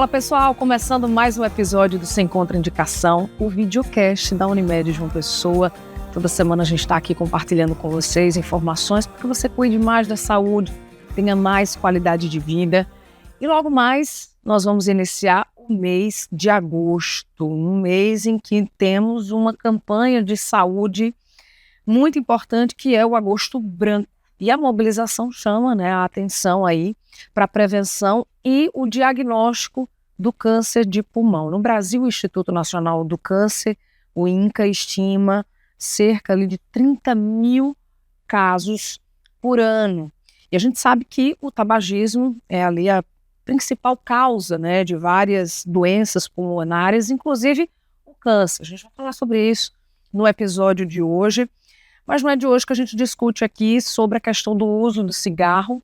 Fala pessoal, começando mais um episódio do Sem Contraindicação, o videocast da Unimed João Pessoa. Toda semana a gente está aqui compartilhando com vocês informações para que você cuide mais da saúde, tenha mais qualidade de vida. E logo mais nós vamos iniciar o mês de agosto, um mês em que temos uma campanha de saúde muito importante que é o Agosto Branco. E a mobilização chama, a atenção aí para a prevenção e o diagnóstico do câncer de pulmão. No Brasil, o Instituto Nacional do Câncer, o INCA, estima cerca de 30 mil casos por ano. E a gente sabe que o tabagismo é ali a principal causa, de várias doenças pulmonares, inclusive o câncer. A gente vai falar sobre isso no episódio de hoje. Mas não é de hoje que a gente discute aqui sobre a questão do uso do cigarro,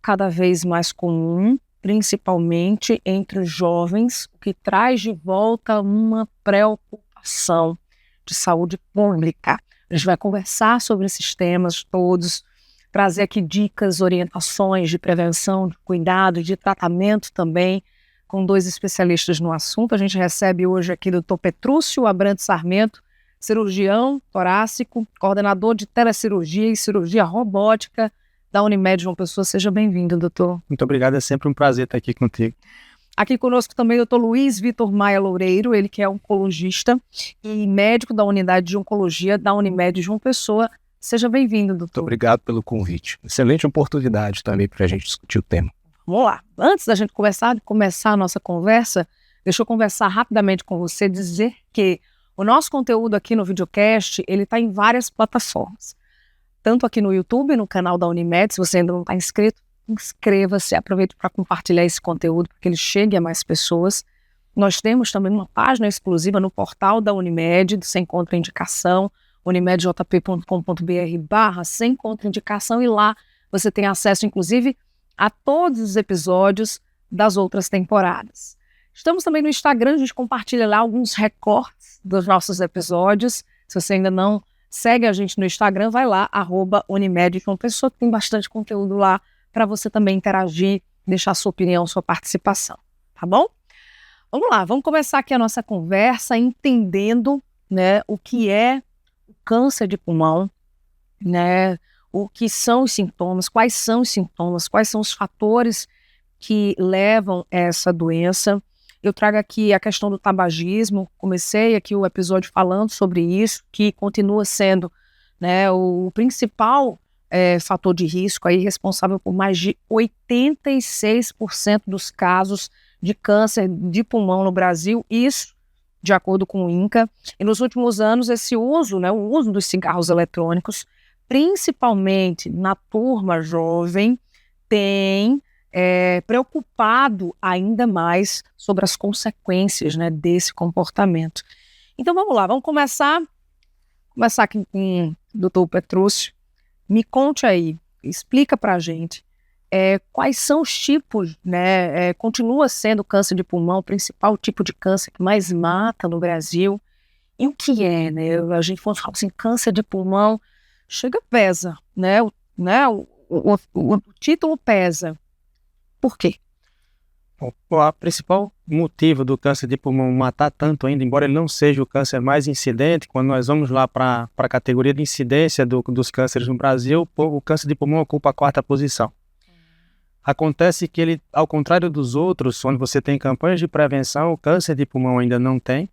cada vez mais comum, principalmente entre os jovens, o que traz de volta uma preocupação de saúde pública. A gente vai conversar sobre esses temas todos, trazer aqui dicas, orientações de prevenção, de cuidado, de tratamento também, com dois especialistas no assunto. A gente recebe hoje aqui o Dr. Petrúcio Abrantes Sarmento, cirurgião torácico, coordenador de telecirurgia e cirurgia robótica da Unimed João Pessoa. Seja bem-vindo, doutor. Muito obrigado, é sempre um prazer estar aqui contigo. Aqui conosco também o doutor Luiz Vitor Maia Loureiro, ele que é oncologista e médico da unidade de oncologia da Unimed João Pessoa. Seja bem-vindo, doutor. Muito obrigado pelo convite. Excelente oportunidade também para a gente discutir o tema. Vamos lá. Antes da gente começar a nossa conversa, deixa eu conversar rapidamente com você, dizer que o nosso conteúdo aqui no videocast, ele está em várias plataformas. Tanto aqui no YouTube, no canal da Unimed, se você ainda não está inscrito, inscreva-se, aproveite para compartilhar esse conteúdo, para que ele chegue a mais pessoas. Nós temos também uma página exclusiva no portal da Unimed, do Sem Contraindicação, unimedjp.com.br/sem contraindicação, e lá você tem acesso, inclusive, a todos os episódios das outras temporadas. Estamos também no Instagram, a gente compartilha lá alguns recortes dos nossos episódios. Se você ainda não segue a gente no Instagram, vai lá, @Unimed João Pessoa, que tem bastante conteúdo lá para você também interagir, deixar sua opinião, sua participação, tá bom? Vamos lá, vamos começar aqui a nossa conversa entendendo, o que é o câncer de pulmão, o que são os sintomas, quais são os fatores que levam a essa doença. Eu trago aqui a questão do tabagismo, comecei aqui o episódio falando sobre isso, que continua sendo o principal fator de risco, aí, responsável por mais de 86% dos casos de câncer de pulmão no Brasil, isso de acordo com o INCA. E nos últimos anos, esse uso, o uso dos cigarros eletrônicos, principalmente na turma jovem, tem preocupado ainda mais sobre as consequências desse comportamento. Então vamos lá, vamos começar aqui com o doutor Petrúcio. Me conte aí, explica pra gente quais são os tipos, continua sendo o câncer de pulmão o principal tipo de câncer que mais mata no Brasil, e o que é, a gente quando fala assim, câncer de pulmão, pesa, o título pesa. Por quê? O principal motivo do câncer de pulmão matar tanto ainda, embora ele não seja o câncer mais incidente, quando nós vamos lá para a categoria de incidência dos cânceres no Brasil, o câncer de pulmão ocupa a 4ª posição. Acontece que ele, ao contrário dos outros, onde você tem campanhas de prevenção, o câncer de pulmão ainda não tem.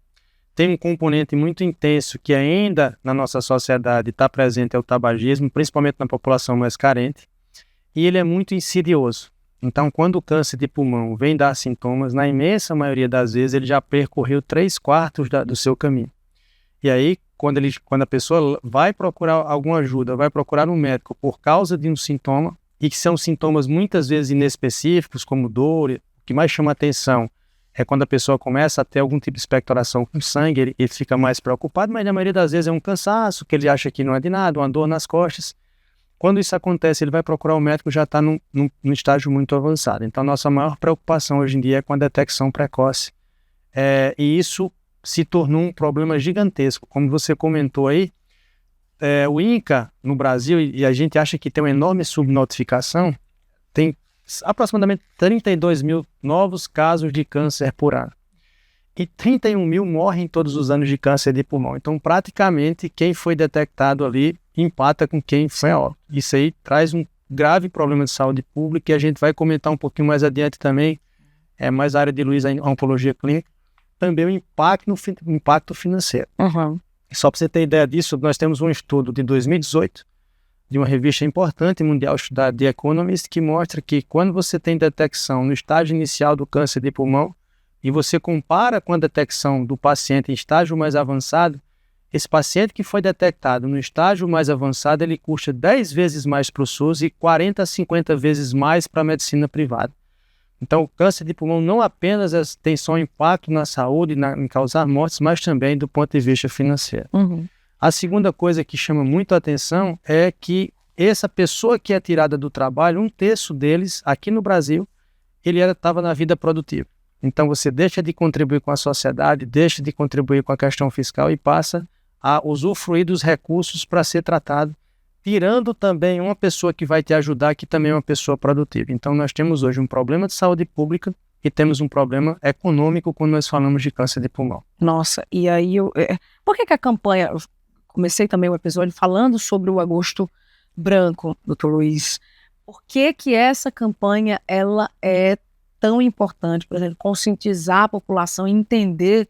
Tem um componente muito intenso que ainda na nossa sociedade está presente, é o tabagismo, principalmente na população mais carente, e ele é muito insidioso. Então, quando o câncer de pulmão vem dar sintomas, na imensa maioria das vezes ele já percorreu 3/4 do seu caminho. E aí, quando a pessoa vai procurar alguma ajuda, vai procurar um médico por causa de um sintoma, e que são sintomas muitas vezes inespecíficos, como dor, o que mais chama atenção é quando a pessoa começa a ter algum tipo de expectoração com sangue, ele fica mais preocupado, mas na maioria das vezes é um cansaço, que ele acha que não é de nada, uma dor nas costas. Quando isso acontece, ele vai procurar o médico, já está num estágio muito avançado. Então, nossa maior preocupação hoje em dia é com a detecção precoce. E isso se tornou um problema gigantesco. Como você comentou aí, o INCA no Brasil, e a gente acha que tem uma enorme subnotificação, tem aproximadamente 32 mil novos casos de câncer por ano. E 31 mil morrem todos os anos de câncer de pulmão. Então, praticamente, quem foi detectado ali empata com quem foi a óbito. Isso aí traz um grave problema de saúde pública, e a gente vai comentar um pouquinho mais adiante também, mais a área de Luiz, a oncologia clínica, também o impacto financeiro. Uhum. Só para você ter ideia disso, nós temos um estudo de 2018, de uma revista importante mundial estudada, The Economist, que mostra que quando você tem detecção no estágio inicial do câncer de pulmão, e você compara com a detecção do paciente em estágio mais avançado, esse paciente que foi detectado no estágio mais avançado, ele custa 10 vezes mais para o SUS e 40 a 50 vezes mais para a medicina privada. Então, o câncer de pulmão não apenas tem só um impacto na saúde, em causar mortes, mas também do ponto de vista financeiro. Uhum. A segunda coisa que chama muito a atenção é que essa pessoa que é tirada do trabalho, 1/3 deles, aqui no Brasil, ele estava na vida produtiva. Então, você deixa de contribuir com a sociedade, deixa de contribuir com a questão fiscal e passa a usufruir dos recursos para ser tratado, tirando também uma pessoa que vai te ajudar, que também é uma pessoa produtiva. Então, nós temos hoje um problema de saúde pública e temos um problema econômico quando nós falamos de câncer de pulmão. Nossa, e aí, por que a campanha... Eu comecei também o episódio falando sobre o Agosto Branco, doutor Luiz. Por que essa campanha ela é tão importante, por exemplo, conscientizar a população e entender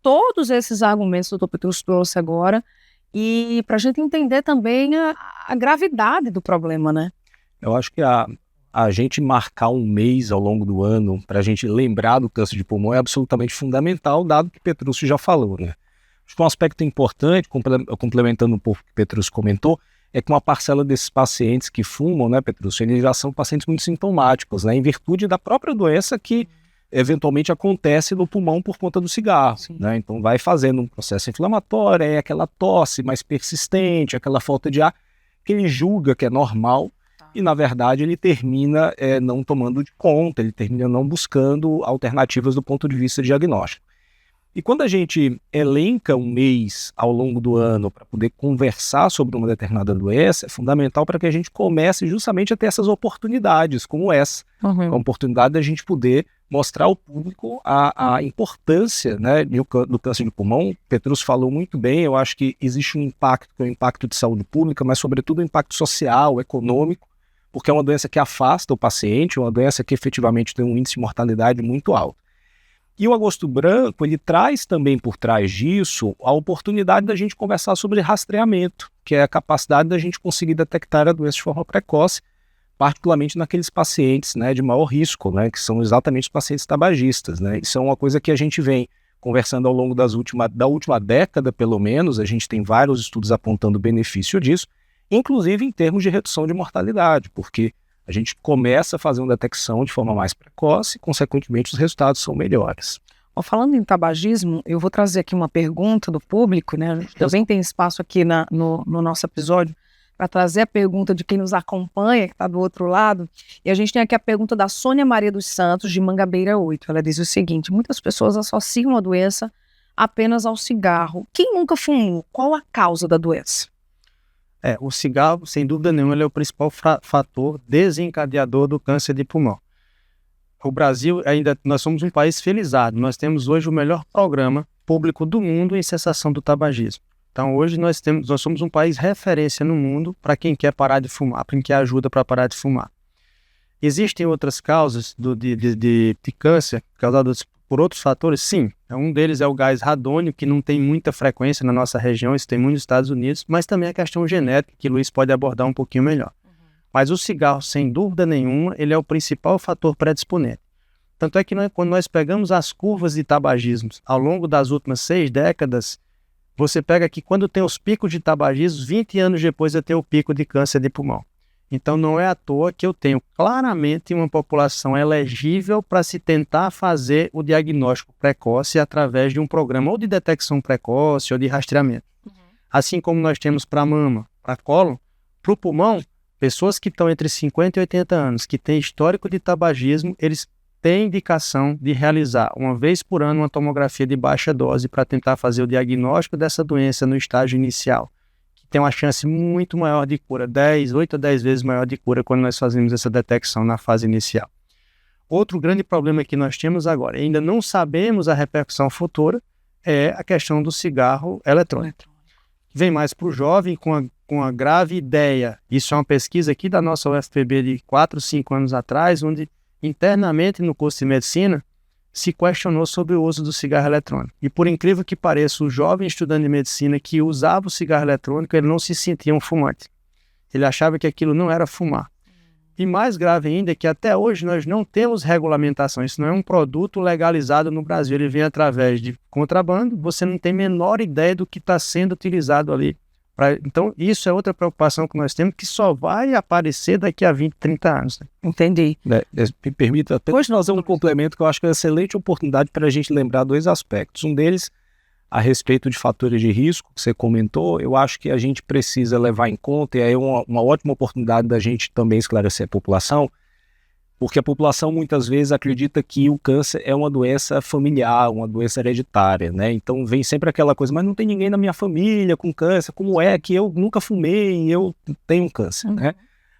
todos esses argumentos que o doutor Petrus trouxe agora, e para a gente entender também a gravidade do problema, né? Eu acho que a gente marcar um mês ao longo do ano para a gente lembrar do câncer de pulmão é absolutamente fundamental, dado que Petrus já falou, né? Acho que um aspecto importante, complementando um pouco o que Petrus comentou, é que uma parcela desses pacientes que fumam, né, Petrus, eles já são pacientes muito sintomáticos, né, em virtude da própria doença que eventualmente acontece no pulmão por conta do cigarro, né? Então vai fazendo um processo inflamatório, é aquela tosse mais persistente, aquela falta de ar que ele julga que é normal e na verdade ele termina não tomando de conta, ele termina não buscando alternativas do ponto de vista diagnóstico. E quando a gente elenca um mês ao longo do ano para poder conversar sobre uma determinada doença, é fundamental para que a gente comece justamente a ter essas oportunidades como essa. Uhum. A oportunidade da gente poder mostrar ao público a importância, né, do câncer de pulmão. Petrus falou muito bem, eu acho que existe um impacto, que é o impacto de saúde pública, mas sobretudo um impacto social, econômico, porque é uma doença que afasta o paciente, uma doença que efetivamente tem um índice de mortalidade muito alto. E o Agosto Branco, ele traz também por trás disso a oportunidade da gente conversar sobre rastreamento, que é a capacidade da gente conseguir detectar a doença de forma precoce, particularmente naqueles pacientes, né, de maior risco, né, que são exatamente os pacientes tabagistas, né. Isso é uma coisa que a gente vem conversando ao longo da última década, pelo menos, a gente tem vários estudos apontando o benefício disso, inclusive em termos de redução de mortalidade, porque a gente começa a fazer uma detecção de forma mais precoce e, consequentemente, os resultados são melhores. Falando em tabagismo, eu vou trazer aqui uma pergunta do público, né? A gente também tem espaço aqui no nosso episódio para trazer a pergunta de quem nos acompanha, que está do outro lado. E a gente tem aqui a pergunta da Sônia Maria dos Santos, de Mangabeira 8. Ela diz o seguinte: muitas pessoas associam a doença apenas ao cigarro. Quem nunca fumou? Qual a causa da doença? O cigarro, sem dúvida nenhuma, ele é o principal fator desencadeador do câncer de pulmão. O Brasil, nós somos um país felizado. Nós temos hoje o melhor programa público do mundo em cessação do tabagismo. Então, hoje nós somos um país referência no mundo para quem quer parar de fumar, para quem quer ajuda para parar de fumar. Existem outras causas de câncer causadas por outros fatores? Sim. Um deles é o gás radônio, que não tem muita frequência na nossa região, isso tem muito nos Estados Unidos, mas também a questão genética, que o Luiz pode abordar um pouquinho melhor. Mas o cigarro, sem dúvida nenhuma, ele é o principal fator predisponente. Tanto é que quando nós pegamos as curvas de tabagismo ao longo das últimas 6 décadas, você pega que quando tem os picos de tabagismo, 20 anos depois eu tenho o pico de câncer de pulmão. Então não é à toa que eu tenho claramente uma população elegível para se tentar fazer o diagnóstico precoce através de um programa ou de detecção precoce ou de rastreamento. Assim como nós temos para mama, para cólon, para o pulmão, pessoas que estão entre 50 e 80 anos, que têm histórico de tabagismo, eles têm indicação de realizar uma vez por ano uma tomografia de baixa dose para tentar fazer o diagnóstico dessa doença no estágio inicial, que tem uma chance muito maior de cura, 8 a 10 vezes maior de cura quando nós fazemos essa detecção na fase inicial. Outro grande problema que nós temos agora, ainda não sabemos a repercussão futura, é a questão do cigarro eletrônico. Vem mais para o jovem com a grave ideia. Isso é uma pesquisa aqui da nossa UFPB de 4, 5 anos atrás, onde internamente no curso de medicina se questionou sobre o uso do cigarro eletrônico. E por incrível que pareça, o jovem estudante de medicina que usava o cigarro eletrônico, ele não se sentia um fumante. Ele achava que aquilo não era fumar. E mais grave ainda é que até hoje nós não temos regulamentação. Isso não é um produto legalizado no Brasil. Ele vem através de contrabando, você não tem a menor ideia do que está sendo utilizado ali. Então, isso é outra preocupação que nós temos, que só vai aparecer daqui a 20, 30 anos. Né? Entendi. Me permita apenas fazer um complemento que eu acho que é uma excelente oportunidade para a gente lembrar dois aspectos. Um deles, a respeito de fatores de risco, que você comentou, eu acho que a gente precisa levar em conta, e aí é uma ótima oportunidade da gente também esclarecer a população, porque a população muitas vezes acredita que o câncer é uma doença familiar, uma doença hereditária, né? Então vem sempre aquela coisa, mas não tem ninguém na minha família com câncer, como é que eu nunca fumei e eu tenho câncer, né?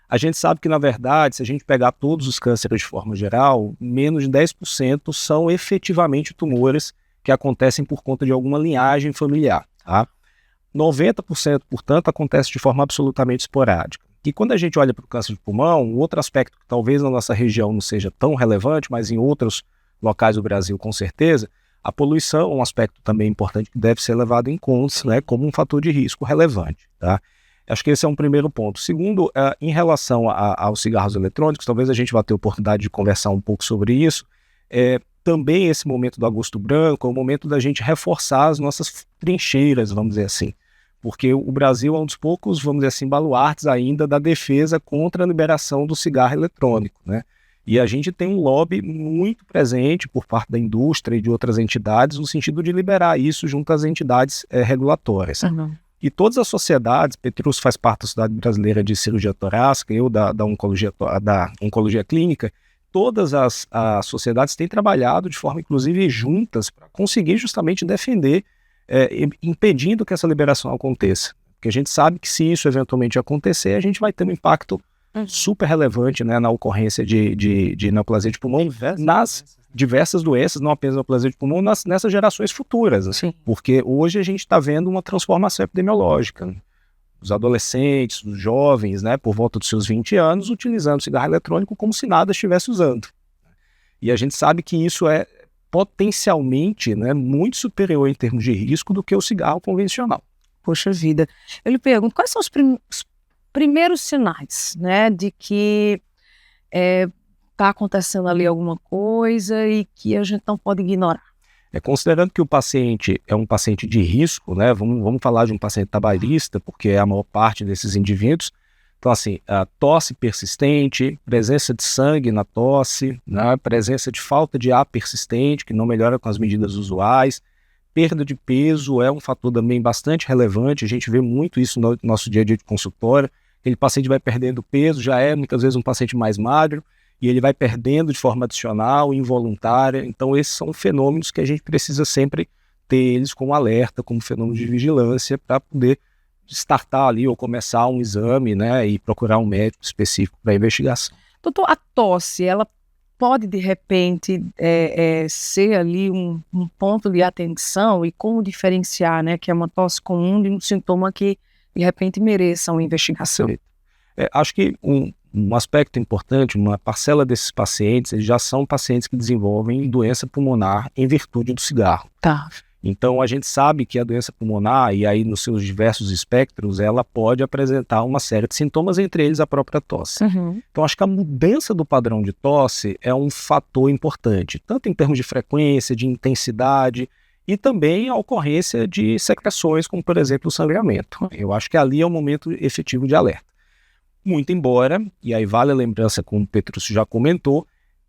A gente sabe que, na verdade, se a gente pegar todos os cânceres de forma geral, menos de 10% são efetivamente tumores que acontecem por conta de alguma linhagem familiar, tá? 90%, portanto, acontece de forma absolutamente esporádica. E quando a gente olha para o câncer de pulmão, um outro aspecto que talvez na nossa região não seja tão relevante, mas em outros locais do Brasil, com certeza, a poluição é um aspecto também importante que deve ser levado em conta, né, como um fator de risco relevante, tá? Acho que esse é um primeiro ponto. Segundo, em relação aos cigarros eletrônicos, talvez a gente vá ter oportunidade de conversar um pouco sobre isso, também esse momento do Agosto Branco é o momento da gente reforçar as nossas trincheiras, vamos dizer assim. Porque o Brasil é um dos poucos, vamos dizer assim, baluartes ainda da defesa contra a liberação do cigarro eletrônico, né? E a gente tem um lobby muito presente por parte da indústria e de outras entidades no sentido de liberar isso junto às entidades regulatórias. E todas as sociedades, Petrus faz parte da Sociedade Brasileira de Cirurgia Torácica, eu da Oncologia Clínica, todas as sociedades têm trabalhado de forma, inclusive, juntas para conseguir justamente defender, impedindo que essa liberação aconteça. Porque a gente sabe que se isso eventualmente acontecer, a gente vai ter um impacto super relevante, né, na ocorrência de neoplasia de pulmão nas diversas doenças, não apenas neoplasia de pulmão, nessas gerações futuras. Assim. Porque hoje a gente está vendo uma transformação epidemiológica. Né? Os adolescentes, os jovens, né, por volta dos seus 20 anos, utilizando cigarro eletrônico como se nada estivesse usando. E a gente sabe que isso é potencialmente, né, muito superior em termos de risco do que o cigarro convencional. Poxa vida. Eu lhe pergunto, quais são os primeiros sinais, né, de que está acontecendo ali alguma coisa e que a gente não pode ignorar? Considerando que o paciente é um paciente de risco, né, vamos falar de um paciente tabagismo, porque é a maior parte desses indivíduos. Então, assim, a tosse persistente, presença de sangue na tosse, né, presença de falta de ar persistente, que não melhora com as medidas usuais, perda de peso é um fator também bastante relevante, a gente vê muito isso no nosso dia a dia de consultório, aquele paciente vai perdendo peso, já é muitas vezes um paciente mais magro, e ele vai perdendo de forma adicional, involuntária. Então esses são fenômenos que a gente precisa sempre ter eles como alerta, como fenômeno de vigilância, para poder startar ali ou começar um exame, né, e procurar um médico específico para investigação. Doutor, a tosse, ela pode de repente ser ali um ponto de atenção, e como diferenciar, né, que é uma tosse comum de um sintoma que de repente mereça uma investigação? Acho que um aspecto importante, uma parcela desses pacientes, eles já são pacientes que desenvolvem doença pulmonar em virtude do cigarro. Tá. Então a gente sabe que a doença pulmonar, e aí nos seus diversos espectros, ela pode apresentar uma série de sintomas, entre eles a própria tosse. Então acho que a mudança do padrão de tosse é um fator importante, tanto em termos de frequência, de intensidade, e também a ocorrência de secreções, como por exemplo o sangramento. Eu acho que ali é um momento efetivo de alerta. Muito embora, e aí vale a lembrança, como o Petrus já comentou,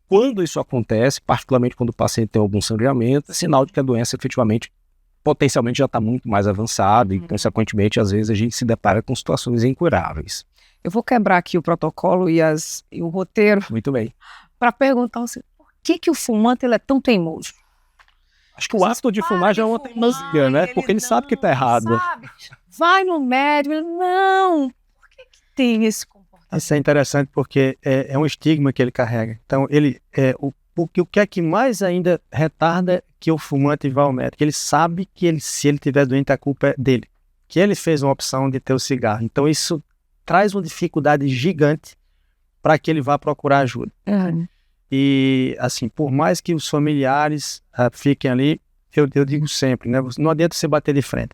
quando isso acontece, particularmente quando o paciente tem algum sangramento, é sinal de que a doença efetivamente, potencialmente já está muito mais avançada e, consequentemente, às vezes a gente se depara com situações incuráveis. Eu vou quebrar aqui o protocolo e o roteiro. Muito bem. Para perguntar assim, por que o fumante ele é tão teimoso? Acho que o hábito de fumar já é uma teimosia, né? Porque ele sabe que está errado. vai no médico. Não, por que tem esse comportamento? Isso é interessante porque é um estigma que ele carrega. Então, o que é que mais ainda retarda que o fumante vá ao médico? Ele sabe que se ele estiver doente, a culpa é dele. Que ele fez uma opção de ter o cigarro. Então, isso traz uma dificuldade gigante para que ele vá procurar ajuda. E, assim, por mais que os familiares fiquem ali, eu digo sempre, né? Não adianta você bater de frente.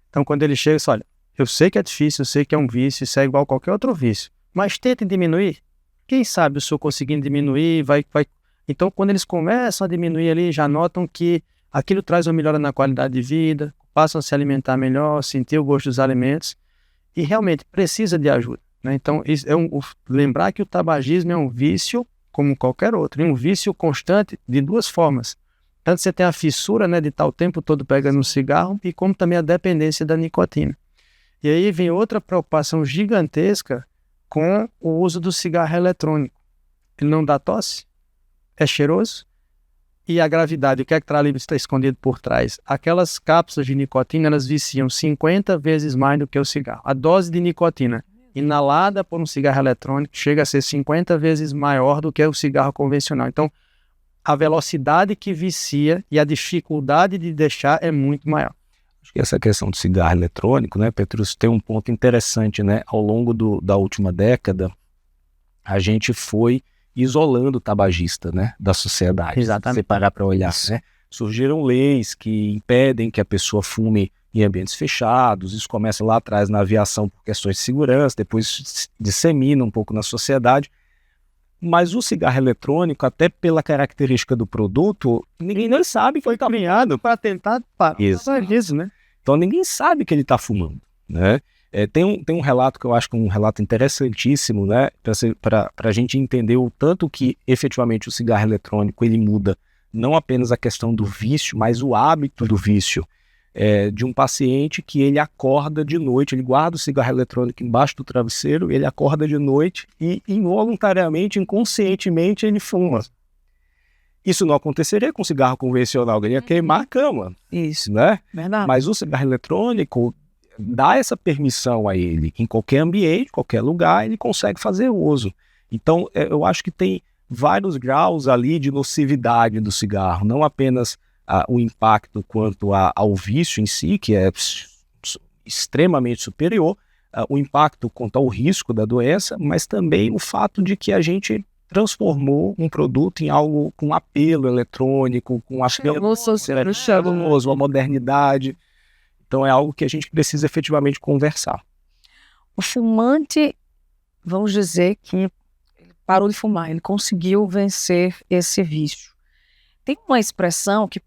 Então, quando ele chega, você olha, eu sei que é difícil, eu sei que é um vício, isso é igual a qualquer outro vício, mas tentem diminuir. Quem sabe o senhor conseguindo diminuir, vai... Então, quando eles começam a diminuir ali, já notam que aquilo traz uma melhora na qualidade de vida, passam a se alimentar melhor, sentir o gosto dos alimentos, e realmente precisa de ajuda, né? Então, lembrar que o tabagismo é um vício como qualquer outro, e um vício constante de duas formas. Tanto você tem a fissura, né, de estar o tempo todo pegando um cigarro, e como também a dependência da nicotina. E aí vem outra preocupação gigantesca com o uso do cigarro eletrônico. Ele não dá tosse, é cheiroso, e a gravidade, o que é que está escondido por trás? Aquelas cápsulas de nicotina, elas viciam 50 vezes mais do que o cigarro. A dose de nicotina inalada por um cigarro eletrônico chega a ser 50 vezes maior do que o cigarro convencional. Então, a velocidade que vicia e a dificuldade de deixar é muito maior. Acho que essa questão do cigarro eletrônico, né, Petrus, tem um ponto interessante, né? Ao longo da última década, a gente foi isolando o tabagista, né, da sociedade. Exatamente. Se você parar para olhar, né? Surgiram leis que impedem que a pessoa fume em ambientes fechados. Isso começa lá atrás na aviação por questões de segurança, depois dissemina um pouco na sociedade. Mas o cigarro eletrônico, até pela característica do produto, ninguém nem sabe que Foi criado para tentar parar isso, né? Então ninguém sabe que ele está fumando, né? Tem um relato que eu acho que é um relato interessantíssimo, né? Para a gente entender o tanto que efetivamente o cigarro eletrônico ele muda não apenas a questão do vício, mas o hábito do vício. De um paciente que ele acorda de noite, ele guarda o cigarro eletrônico embaixo do travesseiro, ele acorda de noite e involuntariamente, inconscientemente, ele fuma. Isso não aconteceria com cigarro convencional, ele ia queimar a cama. Isso, né? verdade. Mas o cigarro eletrônico dá essa permissão a ele. Em qualquer ambiente, qualquer lugar, ele consegue fazer uso. Então, eu acho que tem vários graus ali de nocividade do cigarro, não apenas o impacto quanto ao vício em si, que é extremamente superior, o impacto quanto ao risco da doença, mas também o fato de que a gente transformou um produto em algo com apelo eletrônico, com apelo charmoso, a modernidade. Então é algo que a gente precisa efetivamente conversar. O fumante, vamos dizer que ele parou de fumar, ele conseguiu vencer esse vício. Tem uma expressão que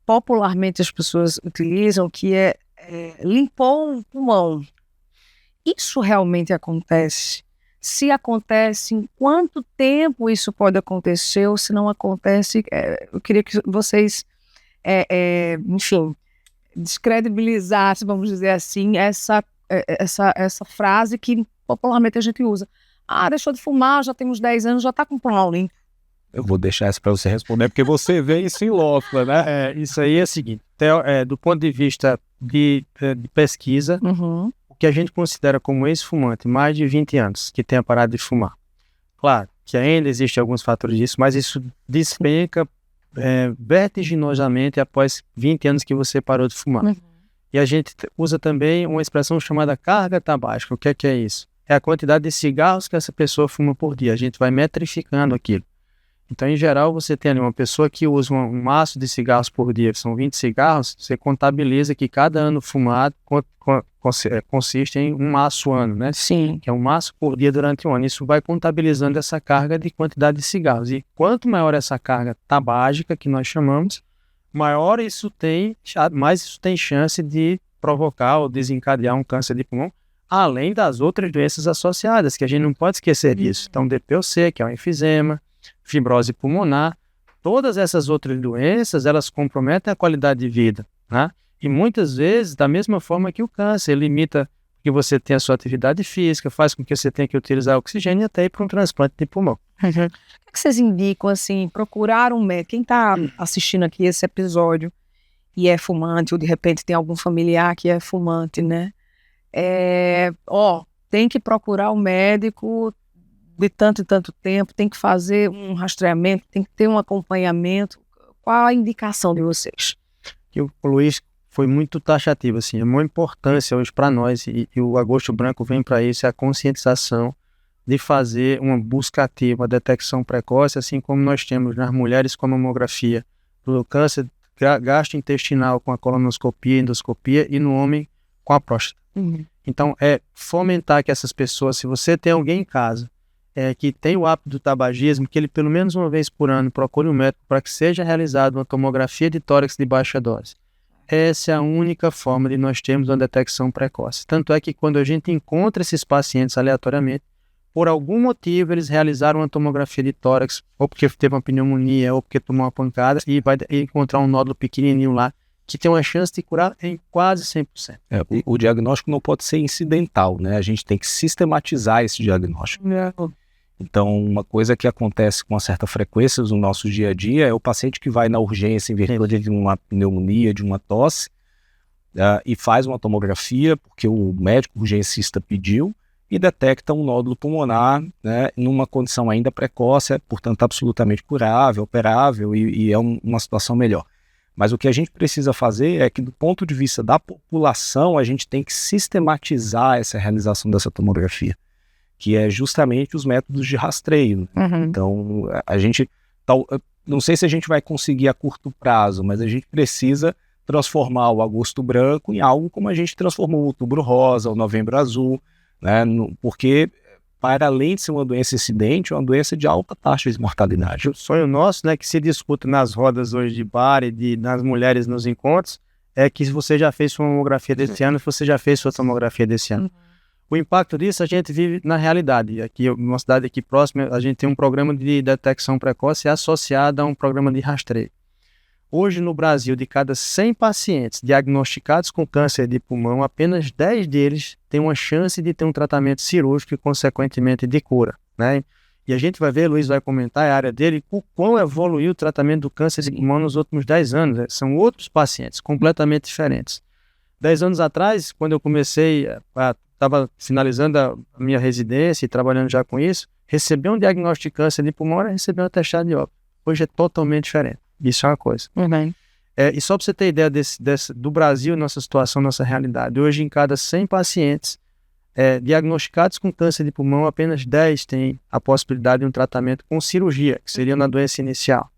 popularmente as pessoas utilizam, que é limpou o pulmão. Isso realmente acontece? Se acontece, em quanto tempo isso pode acontecer, ou se não acontece, eu queria que vocês, enfim, descredibilizassem, vamos dizer assim, essa frase que popularmente a gente usa. Deixou de fumar, já tem uns 10 anos, já está com o pulmão limpo. Eu vou deixar essa para você responder, porque você vê isso em loco, né? Isso aí é o seguinte, do ponto de vista de pesquisa, o que a gente considera como ex-fumante, mais de 20 anos que tenha parado de fumar. Claro que ainda existem alguns fatores disso, mas isso despenca vertiginosamente após 20 anos que você parou de fumar. E a gente usa também uma expressão chamada carga tabágica. O que é isso? É a quantidade de cigarros que essa pessoa fuma por dia. A gente vai metrificando aquilo. Então, em geral, você tem ali uma pessoa que usa um maço de cigarros por dia, que são 20 cigarros, você contabiliza que cada ano fumado consiste em um maço ano, né? Sim. Que é um maço por dia durante um ano. Isso vai contabilizando essa carga de quantidade de cigarros. E quanto maior essa carga tabágica, que nós chamamos, mais isso tem chance de provocar ou desencadear um câncer de pulmão, além das outras doenças associadas, que a gente não pode esquecer disso. Então, DPOC, que é o enfisema, fibrose pulmonar, todas essas outras doenças, elas comprometem a qualidade de vida, né? E muitas vezes, da mesma forma que o câncer, ele limita que você tenha a sua atividade física, faz com que você tenha que utilizar oxigênio e até ir para um transplante de pulmão. O que vocês indicam, assim, procurar um médico? Quem está assistindo aqui esse episódio e é fumante, ou de repente tem algum familiar que é fumante, né? tem que procurar o médico de tanto e tanto tempo, tem que fazer um rastreamento, tem que ter um acompanhamento. Qual a indicação de vocês? E o Luiz foi muito taxativo, assim, é uma importância hoje para nós, e o Agosto Branco vem para isso, é a conscientização de fazer uma busca ativa, uma detecção precoce, assim como nós temos nas mulheres com a mamografia, do câncer gastrointestinal com a colonoscopia, endoscopia, e no homem com a próstata. Então, é fomentar que essas pessoas, se você tem alguém em casa que tem o hábito do tabagismo, que ele pelo menos uma vez por ano procure um médico para que seja realizada uma tomografia de tórax de baixa dose. Essa é a única forma de nós termos uma detecção precoce. Tanto é que quando a gente encontra esses pacientes aleatoriamente, por algum motivo eles realizaram uma tomografia de tórax, ou porque teve uma pneumonia, ou porque tomou uma pancada, e vai encontrar um nódulo pequenininho lá, que tem uma chance de curar em quase 100%. O diagnóstico não pode ser incidental, né? A gente tem que sistematizar esse diagnóstico. Então, uma coisa que acontece com uma certa frequência no nosso dia a dia é o paciente que vai na urgência em virtude de uma pneumonia, de uma tosse, e faz uma tomografia, porque o médico urgencista pediu, e detecta um nódulo pulmonar, né, numa condição ainda precoce, portanto absolutamente curável, operável, e é uma situação melhor. Mas o que a gente precisa fazer é que, do ponto de vista da população, a gente tem que sistematizar essa realização dessa tomografia, que é justamente os métodos de rastreio. Então, a gente, não sei se a gente vai conseguir a curto prazo, mas a gente precisa transformar o Agosto Branco em algo como a gente transformou o Outubro Rosa, o Novembro Azul, né? Porque, para além de ser uma doença incidente, é uma doença de alta taxa de mortalidade. O sonho nosso, né, que se discuta nas rodas hoje de bar e nas mulheres nos encontros, é que se você já fez sua mamografia desse ano, se você já fez sua tomografia desse ano. O impacto disso a gente vive na realidade. Aqui, numa cidade aqui próxima, a gente tem um programa de detecção precoce associado a um programa de rastreio. Hoje, no Brasil, de cada 100 pacientes diagnosticados com câncer de pulmão, apenas 10 deles têm uma chance de ter um tratamento cirúrgico e, consequentemente, de cura, né? E a gente vai ver, Luiz vai comentar, é a área dele, o quão evoluiu o tratamento do câncer de pulmão nos últimos 10 anos. Né? São outros pacientes, completamente diferentes. 10 anos atrás, quando eu comecei, estava finalizando a minha residência e trabalhando já com isso, receber um diagnóstico de câncer de pulmão era receber um atestado de óbito. Hoje é totalmente diferente. Isso é uma coisa. E só para você ter ideia do Brasil, nossa situação, nossa realidade. Hoje, em cada 100 pacientes diagnosticados com câncer de pulmão, apenas 10 têm a possibilidade de um tratamento com cirurgia, que seria na doença inicial.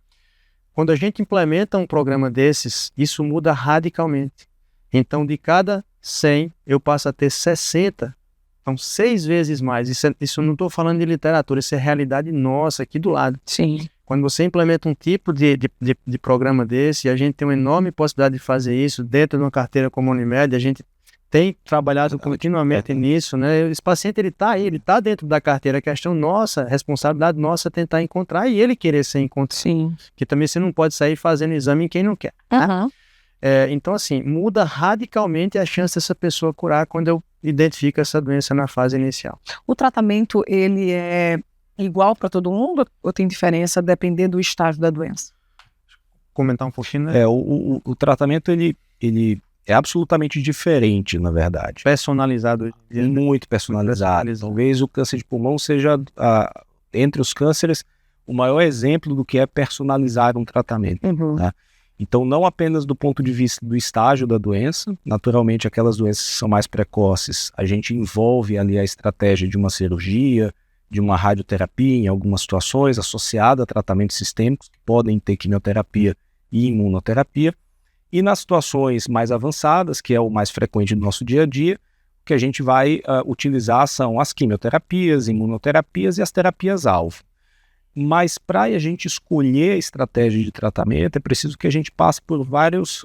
Quando a gente implementa um programa desses, isso muda radicalmente. Então, de cada 100, eu passo a ter 60. Então, 6 vezes mais. Isso eu não estou falando de literatura, isso é realidade nossa aqui do lado. Sim. Quando você implementa um tipo de programa desse, e a gente tem uma enorme possibilidade de fazer isso dentro de uma carteira como a Unimed, a gente tem trabalhado continuamente nisso, né? Esse paciente, ele está aí, ele está dentro da carteira, a questão nossa, responsabilidade nossa é tentar encontrar e ele querer ser encontrado. Sim. Que também você não pode sair fazendo exame em quem não quer. Né? Então, assim, muda radicalmente a chance dessa pessoa curar quando eu identifico essa doença na fase inicial. O tratamento, ele é igual para todo mundo ou tem diferença dependendo do estágio da doença? Comentar um pouquinho, né? O tratamento, ele é absolutamente diferente, na verdade. Personalizado. Muito personalizado. Talvez o câncer de pulmão seja, entre os cânceres, o maior exemplo do que é personalizar um tratamento. Tá? Então, não apenas do ponto de vista do estágio da doença, naturalmente aquelas doenças que são mais precoces, a gente envolve ali a estratégia de uma cirurgia, de uma radioterapia em algumas situações, associada a tratamentos sistêmicos, que podem ter quimioterapia e imunoterapia. E nas situações mais avançadas, que é o mais frequente do nosso dia a dia, o que a gente vai utilizar são as quimioterapias, imunoterapias e as terapias-alvo. Mas para a gente escolher a estratégia de tratamento, é preciso que a gente passe por várias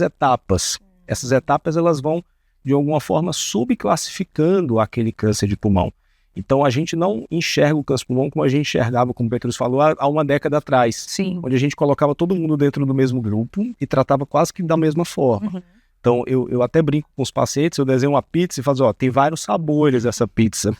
etapas. Essas etapas elas vão, de alguma forma, subclassificando aquele câncer de pulmão. Então, a gente não enxerga o câncer de pulmão como a gente enxergava, como o Petrus falou, há uma década atrás. Sim. Onde a gente colocava todo mundo dentro do mesmo grupo e tratava quase que da mesma forma. Então, eu até brinco com os pacientes, eu desenho uma pizza e falo, tem vários sabores essa pizza.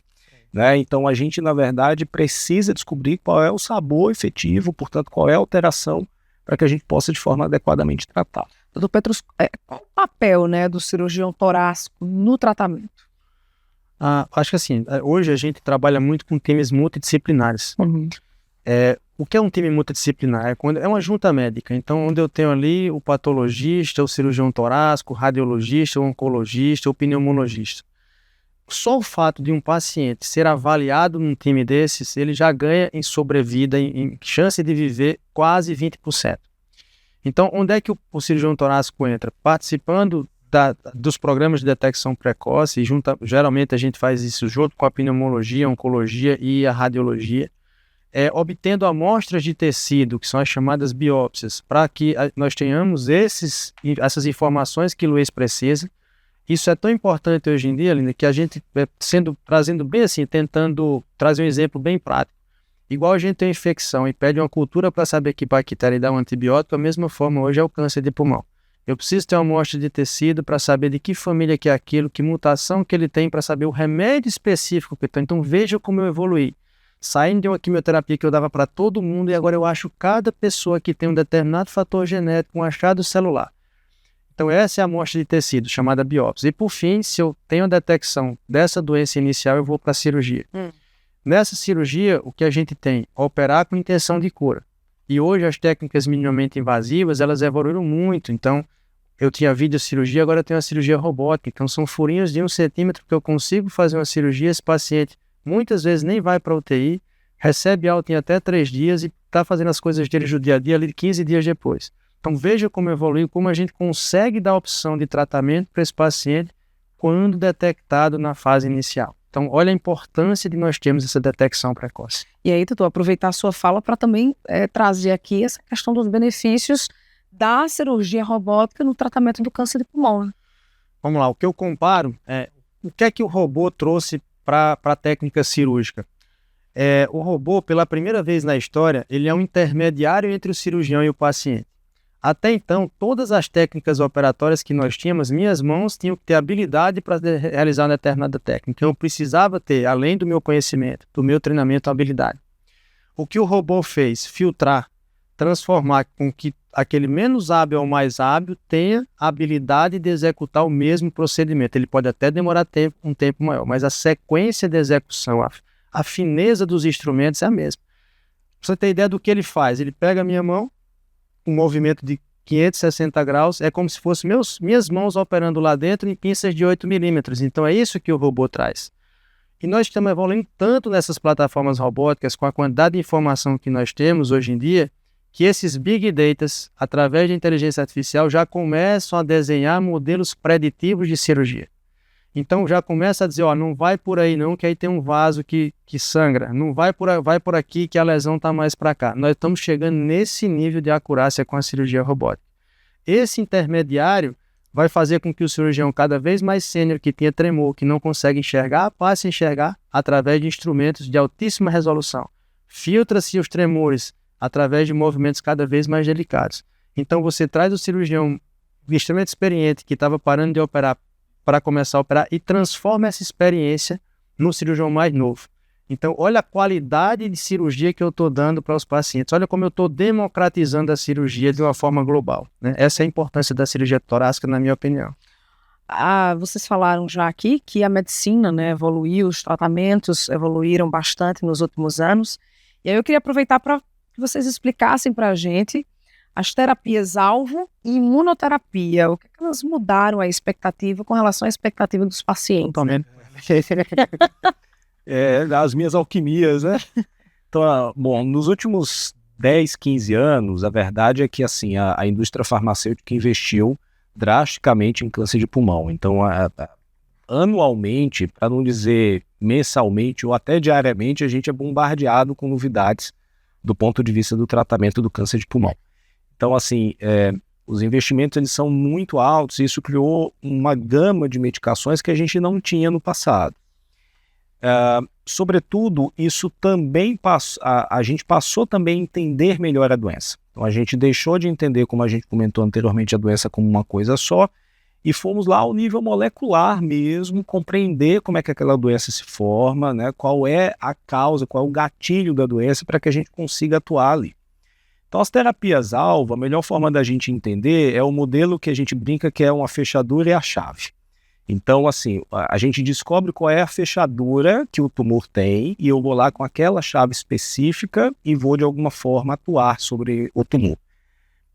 Né? Então, a gente, na verdade, precisa descobrir qual é o sabor efetivo, portanto, qual é a alteração para que a gente possa, de forma adequadamente, tratar. Doutor Petrus, qual o papel, né, do cirurgião torácico no tratamento? Acho que assim, hoje a gente trabalha muito com times multidisciplinares. O que é um time multidisciplinar? É uma junta médica. Então, onde eu tenho ali o patologista, o cirurgião torácico, o radiologista, o oncologista, o pneumologista. Só o fato de um paciente ser avaliado num time desses, ele já ganha em sobrevida, em chance de viver quase 20%. Então, onde é que o cirurgião torácico entra? Participando dos programas de detecção precoce, geralmente a gente faz isso junto com a pneumologia, a oncologia e a radiologia, obtendo amostras de tecido, que são as chamadas biópsias, para que nós tenhamos essas informações que o Luiz precisa. Isso é tão importante hoje em dia, Linda, que a gente, trazendo bem assim, tentando trazer um exemplo bem prático. Igual a gente tem infecção e pede uma cultura para saber que bactéria dá um antibiótico, da mesma forma hoje é o câncer de pulmão. Eu preciso ter uma amostra de tecido para saber de que família que é aquilo, que mutação que ele tem, para saber o remédio específico que tem. Então veja como eu evoluí. Saindo de uma quimioterapia que eu dava para todo mundo e agora eu acho cada pessoa que tem um determinado fator genético, um achado celular. Então essa é a amostra de tecido, chamada biópsia. E por fim, se eu tenho a detecção dessa doença inicial, eu vou para a cirurgia. Nessa cirurgia, o que a gente tem? Operar com intenção de cura. E hoje as técnicas minimamente invasivas, elas evoluíram muito. Então, eu tinha videocirurgia, agora eu tenho a cirurgia robótica. Então, são furinhos de 1 centímetro que eu consigo fazer uma cirurgia. Esse paciente muitas vezes nem vai para a UTI, recebe alta em até 3 dias e está fazendo as coisas dele do dia a dia ali 15 dias depois. Então, veja como evoluiu, como a gente consegue dar opção de tratamento para esse paciente quando detectado na fase inicial. Então, olha a importância de nós termos essa detecção precoce. E aí, doutor, aproveitar a sua fala para também trazer aqui essa questão dos benefícios da cirurgia robótica no tratamento do câncer de pulmão. Né? Vamos lá, o que eu comparo o que é que o robô trouxe para a técnica cirúrgica. O robô, pela primeira vez na história, ele é um intermediário entre o cirurgião e o paciente. Até então, todas as técnicas operatórias que nós tínhamos, minhas mãos tinham que ter habilidade para realizar uma determinada técnica. Eu precisava ter, além do meu conhecimento, do meu treinamento, habilidade. O que o robô fez? Filtrar, transformar com que aquele menos hábil ou mais hábil tenha a habilidade de executar o mesmo procedimento. Ele pode até demorar um tempo maior, mas a sequência de execução, a fineza dos instrumentos é a mesma. Pra você ter ideia do que ele faz, ele pega a minha mão, um movimento de 560 graus, é como se fossem minhas mãos operando lá dentro em pinças de 8 milímetros. Então é isso que o robô traz. E nós estamos evoluindo tanto nessas plataformas robóticas, com a quantidade de informação que nós temos hoje em dia, que esses big data, através de inteligência artificial, já começam a desenhar modelos preditivos de cirurgia. Então já começa a dizer, não vai por aí não, que aí tem um vaso que sangra. Não vai por aqui que a lesão está mais para cá. Nós estamos chegando nesse nível de acurácia com a cirurgia robótica. Esse intermediário vai fazer com que o cirurgião cada vez mais sênior, que tinha tremor, que não consegue enxergar, passe a enxergar através de instrumentos de altíssima resolução. Filtra-se os tremores através de movimentos cada vez mais delicados. Então você traz o cirurgião extremamente experiente, que estava parando de operar, para começar a operar e transforma essa experiência no cirurgião mais novo. Então, olha a qualidade de cirurgia que eu estou dando para os pacientes. Olha como eu estou democratizando a cirurgia de uma forma global. Né? Essa é a importância da cirurgia torácica, na minha opinião. Vocês falaram já aqui que a medicina, né, evoluiu, os tratamentos evoluíram bastante nos últimos anos. E aí eu queria aproveitar para que vocês explicassem para a gente as terapias-alvo e imunoterapia. O que elas mudaram a expectativa com relação à expectativa dos pacientes? Totalmente. As minhas alquimias, né? Então, bom, nos últimos 10, 15 anos, a verdade é que assim, a indústria farmacêutica investiu drasticamente em câncer de pulmão. Então, anualmente, para não dizer mensalmente ou até diariamente, a gente é bombardeado com novidades do ponto de vista do tratamento do câncer de pulmão. Então, assim, os investimentos eles são muito altos e isso criou uma gama de medicações que a gente não tinha no passado. Sobretudo, isso também a gente passou também a entender melhor a doença. Então, a gente deixou de entender, como a gente comentou anteriormente, a doença como uma coisa só e fomos lá ao nível molecular mesmo, compreender como é que aquela doença se forma, né, qual é a causa, qual é o gatilho da doença para que a gente consiga atuar ali. Então, as terapias-alvo, a melhor forma da gente entender é o modelo que a gente brinca que é uma fechadura e a chave. Então, assim, a gente descobre qual é a fechadura que o tumor tem e eu vou lá com aquela chave específica e vou, de alguma forma, atuar sobre o tumor.